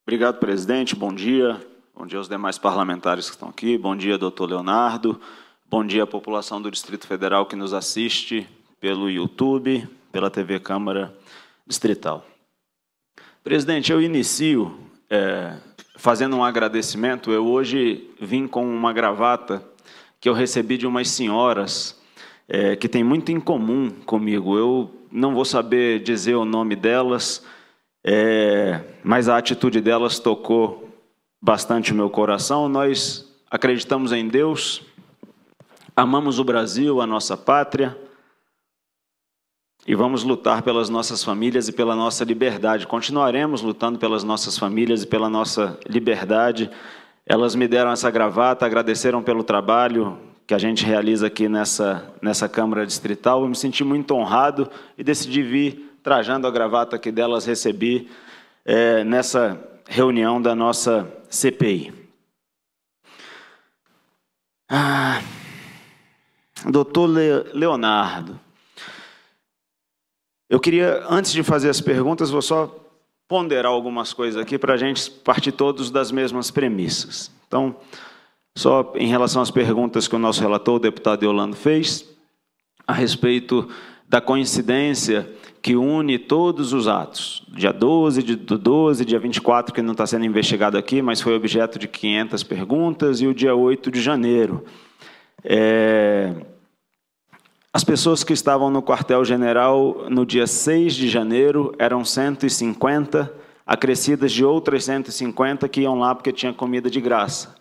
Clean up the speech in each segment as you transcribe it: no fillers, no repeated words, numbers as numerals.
Obrigado, presidente. Bom dia. Bom dia aos demais parlamentares que estão aqui. Bom dia, doutor Leonardo. Bom dia à população do Distrito Federal que nos assiste pelo YouTube, pela TV Câmara Distrital. Presidente, eu inicio fazendo um agradecimento. Eu hoje vim com uma gravata que eu recebi de umas senhoras que tem muito em comum comigo. Eu não vou saber dizer o nome delas, mas a atitude delas tocou bastante o meu coração. Nós acreditamos em Deus, amamos o Brasil, a nossa pátria, e vamos lutar pelas nossas famílias e pela nossa liberdade. Continuaremos lutando pelas nossas famílias e pela nossa liberdade. Elas me deram essa gravata, agradeceram pelo trabalho que a gente realiza aqui nessa Câmara Distrital. Eu me senti muito honrado e decidi vir trajando a gravata que delas recebi nessa reunião da nossa CPI. Doutor Leonardo, eu queria, antes de fazer as perguntas, vou só ponderar algumas coisas aqui para a gente partir todos das mesmas premissas. Então, só em relação às perguntas que o nosso relator, o deputado Eulando, fez, a respeito da coincidência que une todos os atos, dia 12, dia 24, que não está sendo investigado aqui, mas foi objeto de 500 perguntas, e o dia 8 de janeiro. As pessoas que estavam no quartel-general no dia 6 de janeiro eram 150, acrescidas de outras 150 que iam lá porque tinha comida de graça.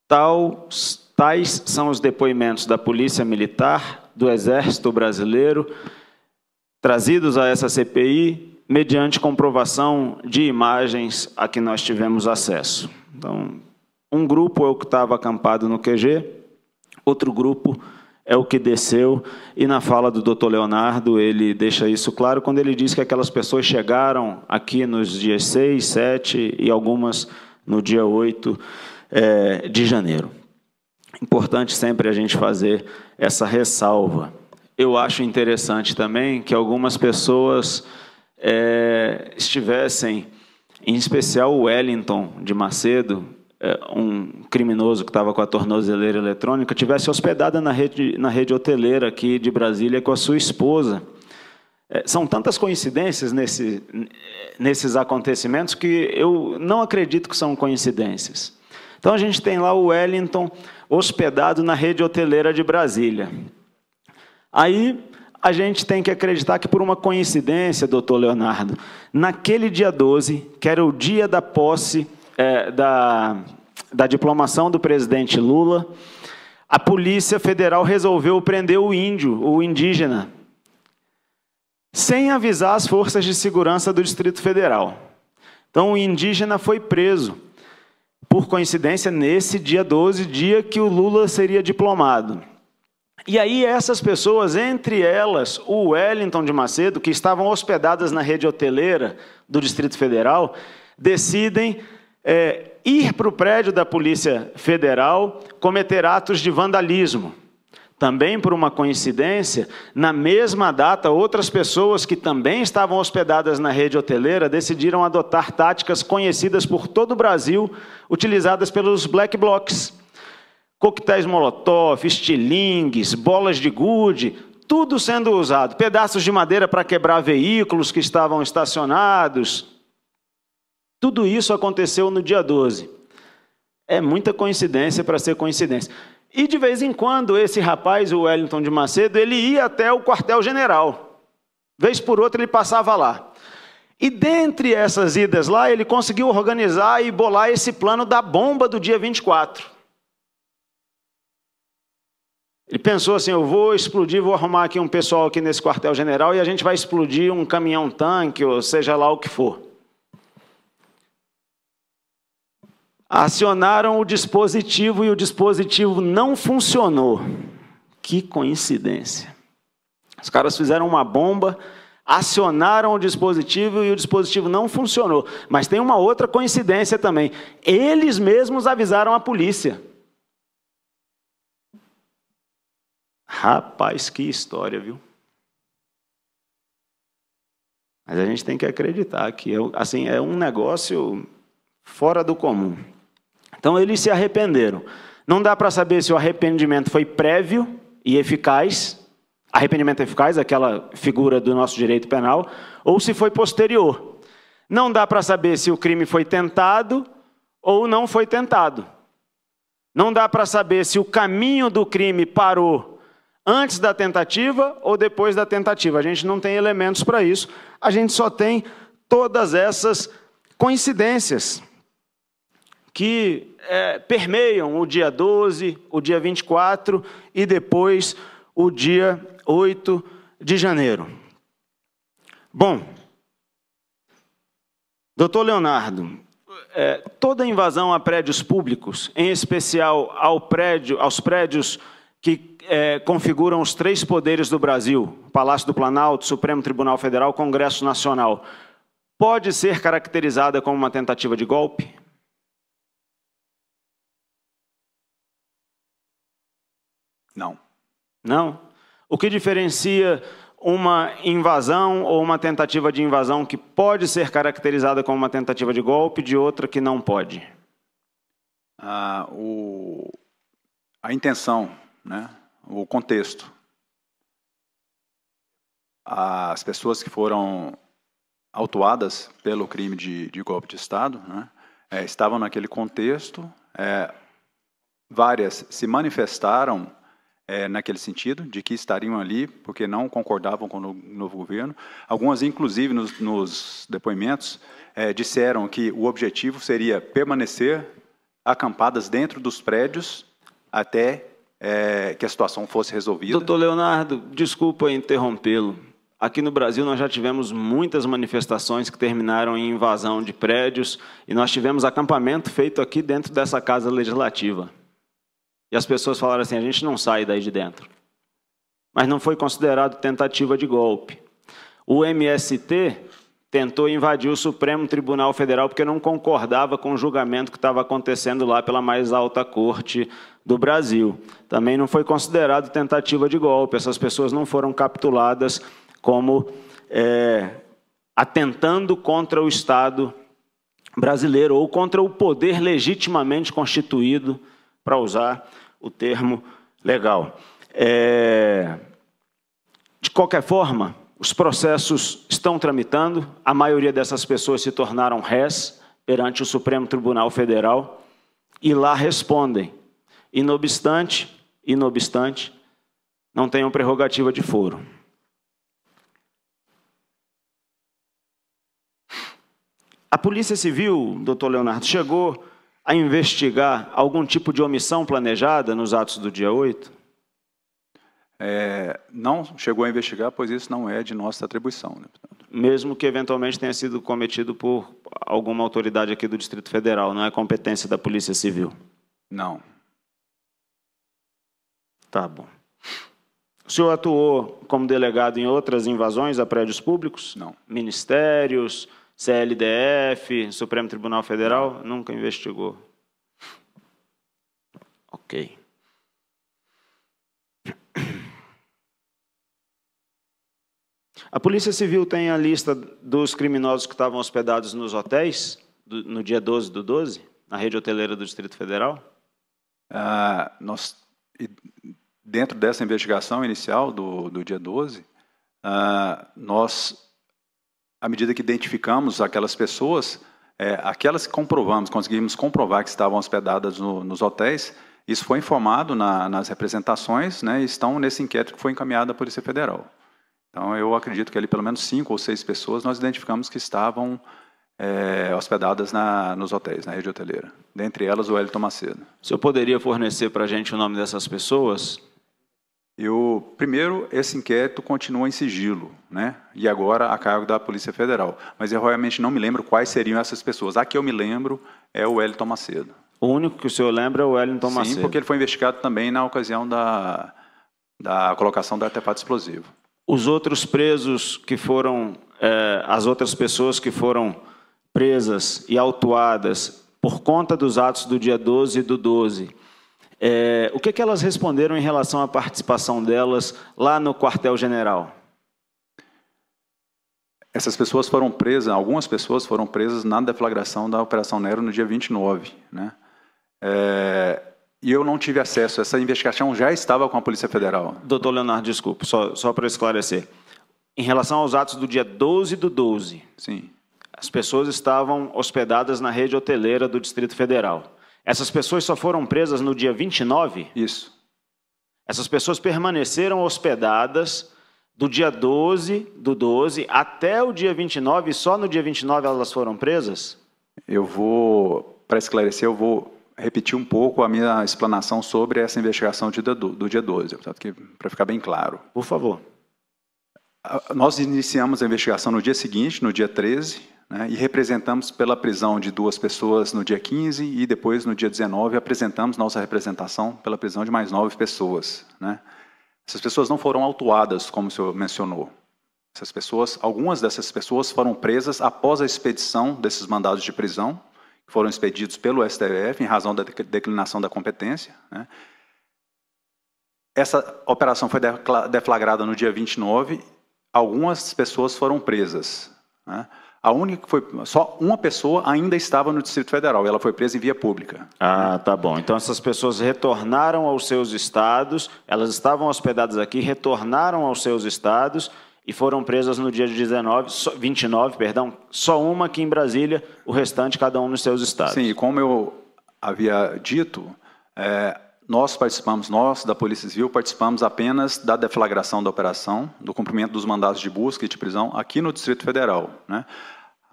Tais são os depoimentos da Polícia Militar, do Exército Brasileiro, trazidos a essa CPI, mediante comprovação de imagens a que nós tivemos acesso. Então, um grupo é o que estava acampado no QG, outro grupo é o que desceu, e na fala do doutor Leonardo, ele deixa isso claro, quando ele diz que aquelas pessoas chegaram aqui nos dias 6, 7 e algumas no dia 8 de janeiro. Importante sempre a gente fazer essa ressalva. Eu acho interessante também que algumas pessoas estivessem, em especial o Wellington de Macedo, um criminoso que estava com a tornozeleira eletrônica, tivesse hospedada na rede hoteleira aqui de Brasília com a sua esposa. São tantas coincidências nesses acontecimentos que eu não acredito que são coincidências. Então, a gente tem lá o Wellington hospedado na rede hoteleira de Brasília. Aí, a gente tem que acreditar que, por uma coincidência, doutor Leonardo, naquele dia 12, que era o dia da posse da diplomação do presidente Lula, a Polícia Federal resolveu prender o índio, o indígena, sem avisar as forças de segurança do Distrito Federal. Então, o indígena foi preso, por coincidência, nesse dia 12, dia que o Lula seria diplomado. E aí essas pessoas, entre elas o Wellington de Macedo, que estavam hospedadas na rede hoteleira do Distrito Federal, decidem ir para o prédio da Polícia Federal cometer atos de vandalismo. Também por uma coincidência, na mesma data, outras pessoas que também estavam hospedadas na rede hoteleira decidiram adotar táticas conhecidas por todo o Brasil, utilizadas pelos Black Blocs. Coquetéis molotov, estilingues, bolas de gude, tudo sendo usado. Pedaços de madeira para quebrar veículos que estavam estacionados. Tudo isso aconteceu no dia 12. É muita coincidência para ser coincidência. E, de vez em quando, esse rapaz, o Wellington de Macedo, ele ia até o quartel-general. Vez por outra, ele passava lá. E, dentre essas idas lá, ele conseguiu organizar e bolar esse plano da bomba do dia 24. Ele pensou assim, eu vou explodir, vou arrumar aqui um pessoal aqui nesse quartel-general e a gente vai explodir um caminhão-tanque, ou seja lá o que for. Acionaram o dispositivo e o dispositivo não funcionou. Que coincidência. Os caras fizeram uma bomba, acionaram o dispositivo e o dispositivo não funcionou. Mas tem uma outra coincidência também. Eles mesmos avisaram a polícia. Rapaz, que história, viu? Mas a gente tem que acreditar que assim, é um negócio fora do comum. Então, eles se arrependeram. Não dá para saber se o arrependimento foi prévio e eficaz, arrependimento eficaz, aquela figura do nosso direito penal, ou se foi posterior. Não dá para saber se o crime foi tentado ou não foi tentado. Não dá para saber se o caminho do crime parou antes da tentativa ou depois da tentativa. A gente não tem elementos para isso. A gente só tem todas essas coincidências que permeiam o dia 12, o dia 24 e depois o dia 8 de janeiro. Bom, doutor Leonardo, toda invasão a prédios públicos, em especial aos prédios que configuram os 3 poderes do Brasil, Palácio do Planalto, Supremo Tribunal Federal, Congresso Nacional, pode ser caracterizada como uma tentativa de golpe? Não. Não? O que diferencia uma invasão ou uma tentativa de invasão que pode ser caracterizada como uma tentativa de golpe de outra que não pode? A intenção, né? O contexto. As pessoas que foram autuadas pelo crime de golpe de Estado, né, estavam naquele contexto, várias se manifestaram naquele sentido, de que estariam ali porque não concordavam com o novo governo. Algumas, inclusive, nos depoimentos, disseram que o objetivo seria permanecer acampadas dentro dos prédios até que a situação fosse resolvida. Doutor Leonardo, desculpa interrompê-lo. Aqui no Brasil nós já tivemos muitas manifestações que terminaram em invasão de prédios e nós tivemos acampamento feito aqui dentro dessa Casa Legislativa. E as pessoas falaram assim, a gente não sai daí de dentro. Mas não foi considerado tentativa de golpe. O MST tentou invadir o Supremo Tribunal Federal porque não concordava com o julgamento que estava acontecendo lá pela mais alta corte do Brasil. Também não foi considerado tentativa de golpe. Essas pessoas não foram capituladas como atentando contra o Estado brasileiro ou contra o poder legitimamente constituído, para usar o termo legal. De qualquer forma, os processos estão tramitando, a maioria dessas pessoas se tornaram réis perante o Supremo Tribunal Federal e lá respondem. E, não obstante, não tenham prerrogativa de foro. A Polícia Civil, doutor Leonardo, chegou a investigar algum tipo de omissão planejada nos atos do dia 8? Não chegou a investigar, pois isso não é de nossa atribuição, né? Mesmo que eventualmente tenha sido cometido por alguma autoridade aqui do Distrito Federal, não é competência da Polícia Civil? Não. Tá bom. O senhor atuou como delegado em outras invasões a prédios públicos? Não. Ministérios, CLDF, Supremo Tribunal Federal? Nunca investigou. Ok. A Polícia Civil tem a lista dos criminosos que estavam hospedados nos hotéis no dia 12 do 12, na rede hoteleira do Distrito Federal? Dentro dessa investigação inicial do dia 12, nós, à medida que identificamos aquelas pessoas, aquelas que conseguimos comprovar que estavam hospedadas nos hotéis, isso foi informado nas representações, né, e estão nesse inquérito que foi encaminhado à Polícia Federal. Então, eu acredito que ali pelo menos 5 ou 6 pessoas nós identificamos que estavam hospedadas nos hotéis, na rede hoteleira. Dentre elas, o Wellington Macedo. O senhor poderia fornecer para a gente o nome dessas pessoas? Primeiro, esse inquérito continua em sigilo, né? E agora a cargo da Polícia Federal. Mas eu realmente não me lembro quais seriam essas pessoas. A que eu me lembro é o Wellington Macedo. O único que o senhor lembra é o Wellington Macedo? Sim, porque ele foi investigado também na ocasião da colocação do artefato explosivo. Os outros presos que foram, as outras pessoas que foram presas e autuadas por conta dos atos do dia 12 e do 12, o que elas responderam em relação à participação delas lá no quartel-general? Essas pessoas foram presas, algumas pessoas foram presas na deflagração da Operação Nero no dia 29, né? E eu não tive acesso, essa investigação já estava com a Polícia Federal. Doutor Leonardo, desculpe, só para esclarecer. Em relação aos atos do dia 12 do 12, sim, as pessoas estavam hospedadas na rede hoteleira do Distrito Federal. Essas pessoas só foram presas no dia 29? Isso. Essas pessoas permaneceram hospedadas do dia 12 do 12 até o dia 29, e só no dia 29 elas foram presas? Para esclarecer, eu vou repetir um pouco a minha explanação sobre essa investigação do dia 12, para ficar bem claro. Por favor. Nós iniciamos a investigação no dia seguinte, no dia 13, né, e representamos pela prisão de 2 pessoas no dia 15 e depois, no dia 19, apresentamos nossa representação pela prisão de mais 9 pessoas, né? Essas pessoas não foram autuadas, como o senhor mencionou. Algumas dessas pessoas foram presas após a expedição desses mandados de prisão, que foram expedidos pelo STF em razão da declinação da competência, né? Essa operação foi deflagrada no dia 29, algumas pessoas foram presas, né? Só uma pessoa ainda estava no Distrito Federal, ela foi presa em via pública. Ah, tá bom. Então essas pessoas retornaram aos seus estados, elas estavam hospedadas aqui, retornaram aos seus estados e foram presas no dia 29, só uma aqui em Brasília, o restante cada um nos seus estados. Sim, e como eu havia dito, nós da Polícia Civil, participamos apenas da deflagração da operação, do cumprimento dos mandados de busca e de prisão aqui no Distrito Federal, né?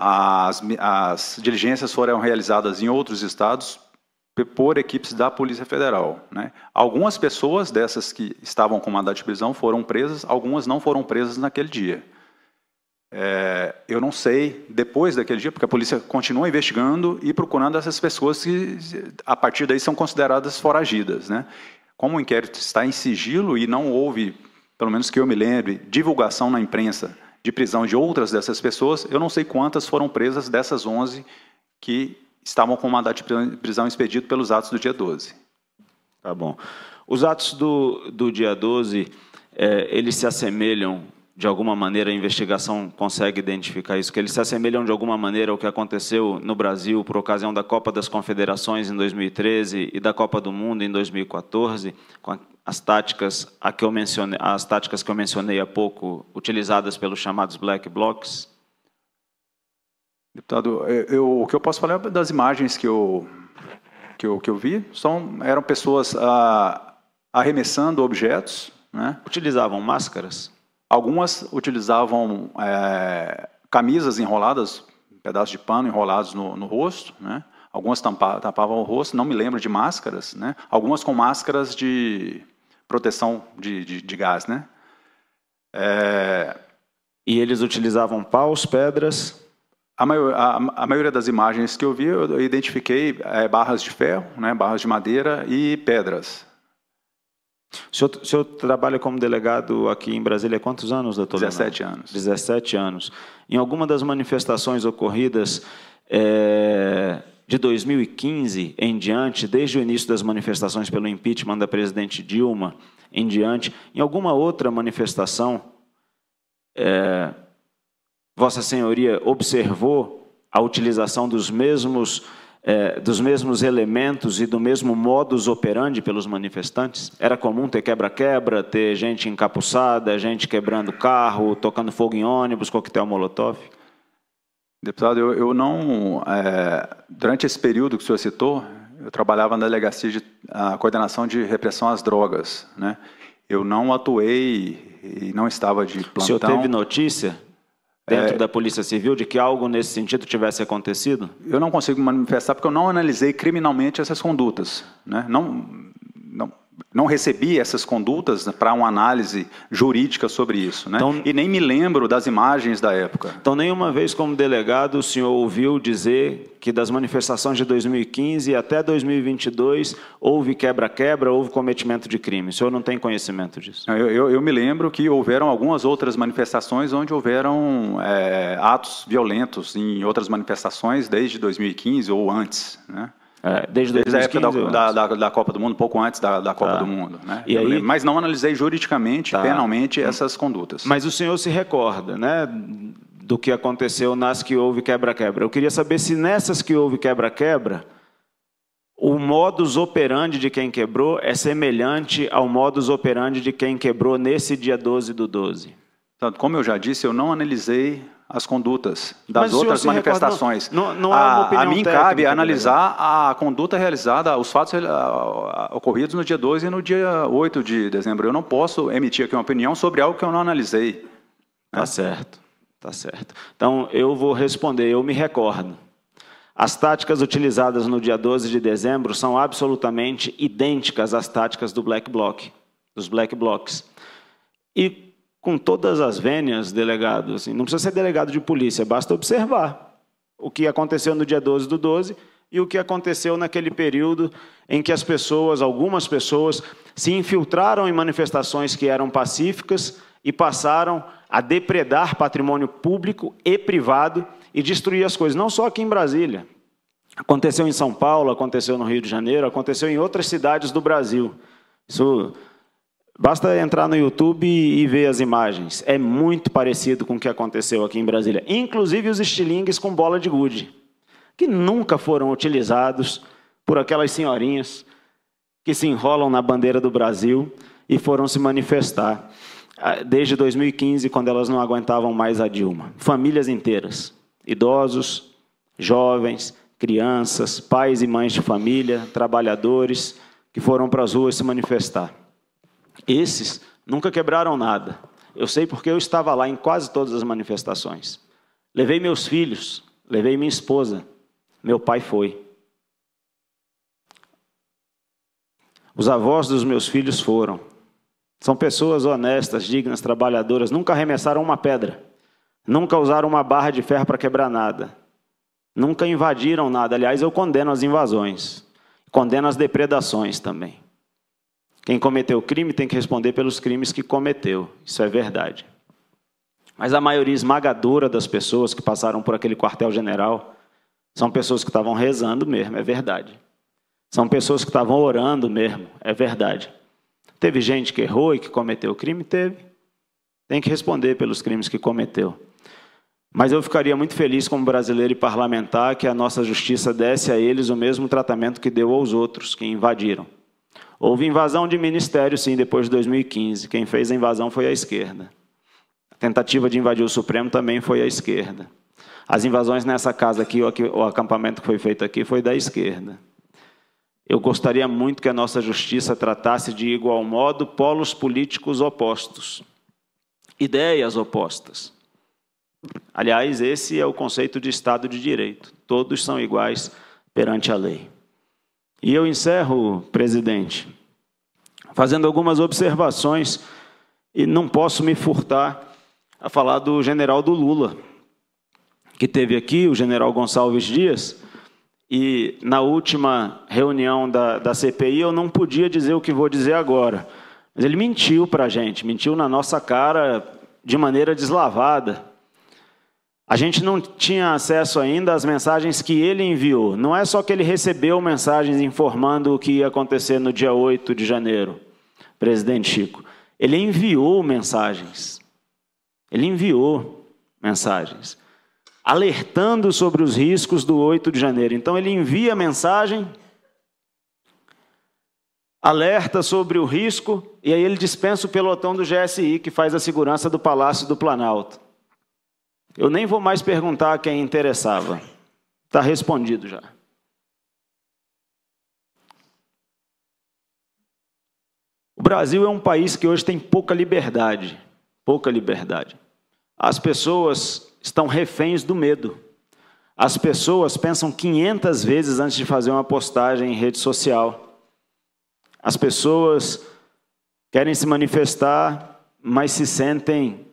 As diligências foram realizadas em outros estados por equipes da Polícia Federal, né? Algumas pessoas dessas que estavam com mandado de prisão foram presas, algumas não foram presas naquele dia. Eu não sei, depois daquele dia, porque a polícia continua investigando e procurando essas pessoas que, a partir daí, são consideradas foragidas, né? Como o inquérito está em sigilo e não houve, pelo menos que eu me lembre, divulgação na imprensa de prisão de outras dessas pessoas, eu não sei quantas foram presas dessas 11 que estavam com mandado de prisão expedido pelos atos do dia 12. Tá bom. Os atos do dia 12, eles se assemelham, de alguma maneira, a investigação consegue identificar isso, que eles se assemelham de alguma maneira ao que aconteceu no Brasil por ocasião da Copa das Confederações em 2013 e da Copa do Mundo em 2014, com as táticas que eu mencionei há pouco, utilizadas pelos chamados Black Blocs? Deputado, o que eu posso falar das imagens que eu vi eram pessoas arremessando objetos, né? Utilizavam máscaras? Algumas utilizavam camisas enroladas, pedaços de pano enrolados no rosto, né? Algumas tapavam o rosto, não me lembro de máscaras, né? Algumas com máscaras de proteção de gás, né? E eles utilizavam paus, pedras? A maioria das imagens que eu vi, eu identifiquei barras de ferro, né? Barras de madeira e pedras. O senhor trabalha como delegado aqui em Brasília há quantos anos, doutor? 17 anos. 17 anos. Em alguma das manifestações ocorridas de 2015 em diante, desde o início das manifestações pelo impeachment da presidente Dilma em diante, em alguma outra manifestação, Vossa Senhoria observou a utilização dos mesmos elementos e do mesmo modus operandi pelos manifestantes? Era comum ter quebra-quebra, ter gente encapuçada, gente quebrando carro, tocando fogo em ônibus, coquetel molotov? Deputado, eu não... durante esse período que o senhor citou, eu trabalhava na delegacia de coordenação de repressão às drogas, né? Eu não atuei e não estava de plantão. O senhor teve notícia dentro da Polícia Civil de que algo nesse sentido tivesse acontecido? Eu não consigo manifestar porque eu não analisei criminalmente essas condutas, né? Não recebi essas condutas para uma análise jurídica sobre isso, né? Então, e nem me lembro das imagens da época. Então, nenhuma vez como delegado o senhor ouviu dizer que das manifestações de 2015 até 2022 houve quebra-quebra, houve cometimento de crime? O senhor não tem conhecimento disso? Eu me lembro que houveram algumas outras manifestações onde houveram atos violentos em outras manifestações desde 2015 ou antes, né? Desde a época da Copa do Mundo, pouco antes da Copa do Mundo, né? Mas não analisei juridicamente, penalmente, essas condutas. Mas o senhor se recorda, né, do que aconteceu nas que houve quebra-quebra. Eu queria saber se nessas que houve quebra-quebra, o modus operandi de quem quebrou é semelhante ao modus operandi de quem quebrou nesse dia 12/12. Então, como eu já disse, eu não analisei as condutas das outras manifestações. Não é uma opinião a mim técnica, cabe analisar a conduta realizada, os fatos ocorridos no dia 2 e no dia 8 de dezembro. Eu não posso emitir aqui uma opinião sobre algo que eu não analisei. Tá certo, tá certo. Então, eu vou responder, eu me recordo. As táticas utilizadas no dia 12 de dezembro são absolutamente idênticas às táticas do Black Bloc, dos Black Blocs. E com todas as vênias, delegado, assim, não precisa ser delegado de polícia, basta observar o que aconteceu no dia 12/12 e o que aconteceu naquele período em que as pessoas, algumas pessoas, se infiltraram em manifestações que eram pacíficas e passaram a depredar patrimônio público e privado e destruir as coisas, não só aqui em Brasília. Aconteceu em São Paulo, aconteceu no Rio de Janeiro, aconteceu em outras cidades do Brasil. Isso, basta entrar no YouTube e ver as imagens. É muito parecido com o que aconteceu aqui em Brasília. Inclusive os estilingues com bola de gude, que nunca foram utilizados por aquelas senhorinhas que se enrolam na bandeira do Brasil e foram se manifestar desde 2015, quando elas não aguentavam mais a Dilma. Famílias inteiras, idosos, jovens, crianças, pais e mães de família, trabalhadores, que foram para as ruas se manifestar. Esses nunca quebraram nada. Eu sei porque eu estava lá em quase todas as manifestações. Levei meus filhos, levei minha esposa, meu pai foi. Os avós dos meus filhos foram. São pessoas honestas, dignas, trabalhadoras, nunca arremessaram uma pedra, nunca usaram uma barra de ferro para quebrar nada, nunca invadiram nada. Aliás, eu condeno as invasões, condeno as depredações também. Quem cometeu crime tem que responder pelos crimes que cometeu, isso é verdade. Mas a maioria esmagadora das pessoas que passaram por aquele quartel-general são pessoas que estavam rezando mesmo, é verdade. São pessoas que estavam orando mesmo, é verdade. Teve gente que errou e que cometeu crime? Teve. Tem que responder pelos crimes que cometeu. Mas eu ficaria muito feliz como brasileiro e parlamentar que a nossa justiça desse a eles o mesmo tratamento que deu aos outros que invadiram. Houve invasão de ministério, sim, depois de 2015. Quem fez a invasão foi a esquerda. A tentativa de invadir o Supremo também foi a esquerda. As invasões nessa casa aqui, o acampamento que foi feito aqui, foi da esquerda. Eu gostaria muito que a nossa justiça tratasse de igual modo polos políticos opostos, ideias opostas. Aliás, esse é o conceito de Estado de Direito. Todos são iguais perante a lei. E eu encerro, presidente, fazendo algumas observações, e não posso me furtar a falar do general do Lula, que teve aqui, o general Gonçalves Dias. E na última reunião da CPI eu não podia dizer o que vou dizer agora. Mas ele mentiu para a gente, mentiu na nossa cara de maneira deslavada. A gente não tinha acesso ainda às mensagens que ele enviou. Não é só que ele recebeu mensagens informando o que ia acontecer no dia 8 de janeiro, presidente Chico. Ele enviou mensagens. Ele enviou mensagens, alertando sobre os riscos do 8 de janeiro. Então, ele envia mensagem, alerta sobre o risco, e aí ele dispensa o pelotão do GSI, que faz a segurança do Palácio do Planalto. Eu nem vou mais perguntar a quem interessava. Está respondido já. O Brasil é um país que hoje tem pouca liberdade. Pouca liberdade. As pessoas estão reféns do medo. As pessoas pensam 500 vezes antes de fazer uma postagem em rede social. As pessoas querem se manifestar, mas se sentem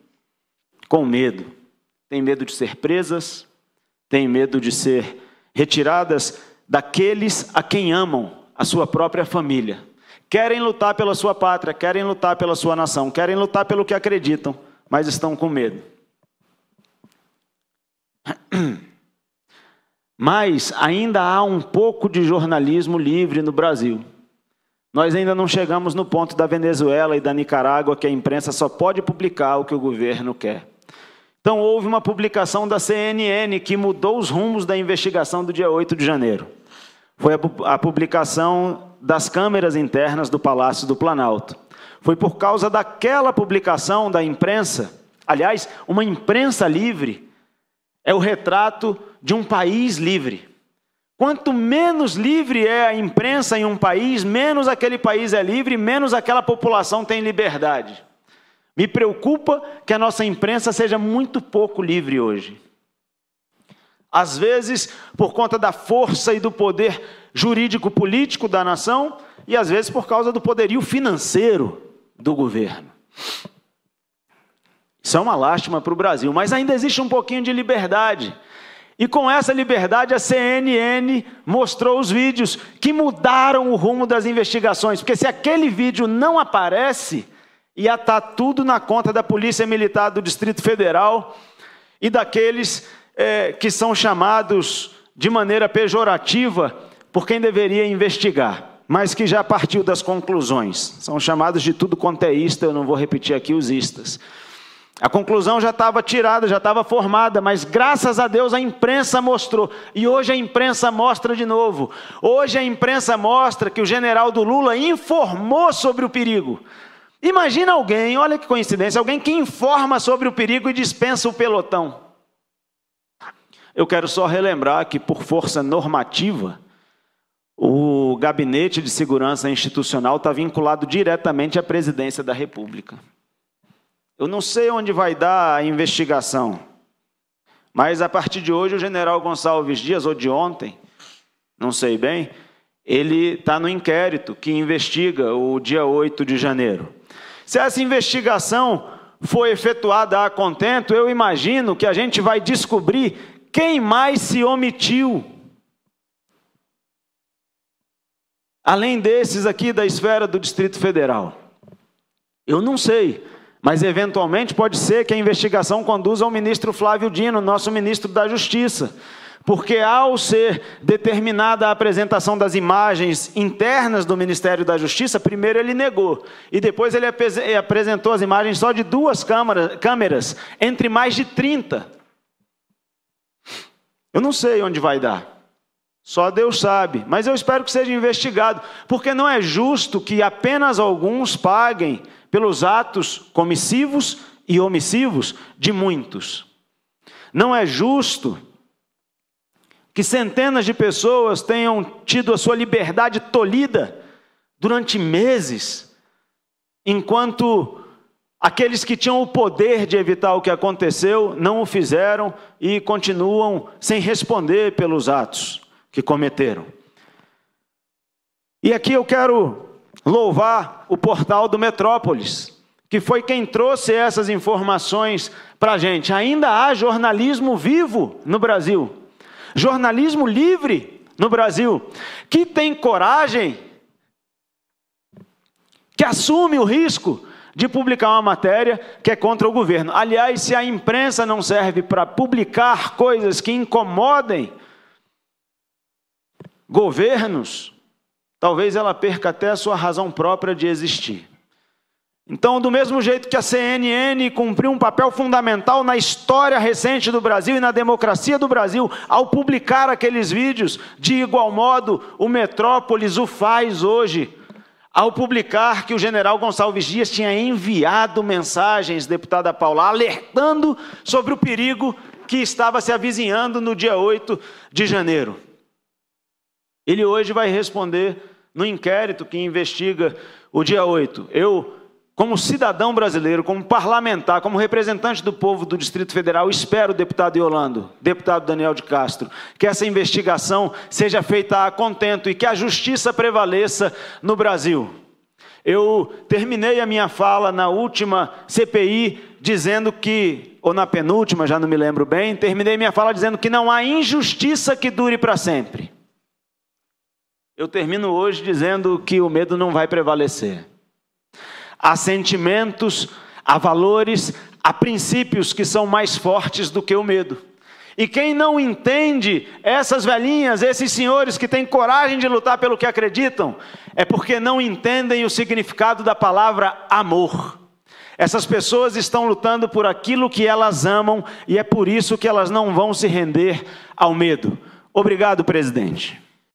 com medo. Têm medo de ser presas, têm medo de ser retiradas daqueles a quem amam, a sua própria família. Querem lutar pela sua pátria, querem lutar pela sua nação, querem lutar pelo que acreditam, mas estão com medo. Mas ainda há um pouco de jornalismo livre no Brasil. Nós ainda não chegamos no ponto da Venezuela e da Nicarágua, que a imprensa só pode publicar o que o governo quer. Então houve uma publicação da CNN que mudou os rumos da investigação do dia 8 de janeiro. Foi a publicação das câmeras internas do Palácio do Planalto. Foi por causa daquela publicação da imprensa, aliás, uma imprensa livre é o retrato de um país livre. Quanto menos livre é a imprensa em um país, menos aquele país é livre, menos aquela população tem liberdade. Me preocupa que a nossa imprensa seja muito pouco livre hoje. Às vezes, por conta da força e do poder jurídico-político da nação, e às vezes por causa do poderio financeiro do governo. Isso é uma lástima para o Brasil, mas ainda existe um pouquinho de liberdade. E com essa liberdade, a CNN mostrou os vídeos que mudaram o rumo das investigações. Porque se aquele vídeo não aparece, ia estar tudo na conta da Polícia Militar do Distrito Federal e daqueles que são chamados de maneira pejorativa por quem deveria investigar, mas que já partiu das conclusões. São chamados de tudo quanto é ista, eu não vou repetir aqui os istas. A conclusão já estava tirada, já estava formada, mas graças a Deus a imprensa mostrou. E hoje a imprensa mostra de novo. Hoje a imprensa mostra que o general do Lula informou sobre o perigo. Imagina alguém, olha que coincidência, alguém que informa sobre o perigo e dispensa o pelotão. Eu quero só relembrar que por força normativa, o Gabinete de Segurança Institucional está vinculado diretamente à Presidência da República. Eu não sei onde vai dar a investigação, mas a partir de hoje o general Gonçalves Dias, ou de ontem, não sei bem, ele está no inquérito que investiga o dia 8 de janeiro. Se essa investigação for efetuada a contento, eu imagino que a gente vai descobrir quem mais se omitiu. Além desses aqui da esfera do Distrito Federal. Eu não sei. Mas, eventualmente, pode ser que a investigação conduza ao ministro Flávio Dino, nosso ministro da Justiça. Porque, ao ser determinada a apresentação das imagens internas do Ministério da Justiça, primeiro ele negou. E depois ele apresentou as imagens só de 2 câmeras, entre mais de 30. Eu não sei onde vai dar. Só Deus sabe. Mas eu espero que seja investigado. Porque não é justo que apenas alguns paguem pelos atos comissivos e omissivos de muitos. Não é justo que centenas de pessoas tenham tido a sua liberdade tolhida durante meses, enquanto aqueles que tinham o poder de evitar o que aconteceu não o fizeram e continuam sem responder pelos atos que cometeram. E aqui eu quero louvar o portal do Metrópolis, que foi quem trouxe essas informações para a gente. Ainda há jornalismo vivo no Brasil, jornalismo livre no Brasil, que tem coragem, que assume o risco de publicar uma matéria que é contra o governo. Aliás, se a imprensa não serve para publicar coisas que incomodem governos, talvez ela perca até a sua razão própria de existir. Então, do mesmo jeito que a CNN cumpriu um papel fundamental na história recente do Brasil e na democracia do Brasil, ao publicar aqueles vídeos, de igual modo, o Metrópolis o faz hoje, ao publicar que o general Gonçalves Dias tinha enviado mensagens, deputada Paula, alertando sobre o perigo que estava se avizinhando no dia 8 de janeiro. Ele hoje vai responder no inquérito que investiga o dia 8. Eu, como cidadão brasileiro, como parlamentar, como representante do povo do Distrito Federal, espero, deputado Yolando, deputado Daniel de Castro, que essa investigação seja feita a contento e que a justiça prevaleça no Brasil. Eu terminei a minha fala na última CPI dizendo que, ou na penúltima, já não me lembro bem, terminei minha fala dizendo que não há injustiça que dure para sempre. Eu termino hoje dizendo que o medo não vai prevalecer. Há sentimentos, há valores, há princípios que são mais fortes do que o medo. E quem não entende essas velhinhas, esses senhores que têm coragem de lutar pelo que acreditam, é porque não entendem o significado da palavra amor. Essas pessoas estão lutando por aquilo que elas amam e é por isso que elas não vão se render ao medo. Obrigado, presidente.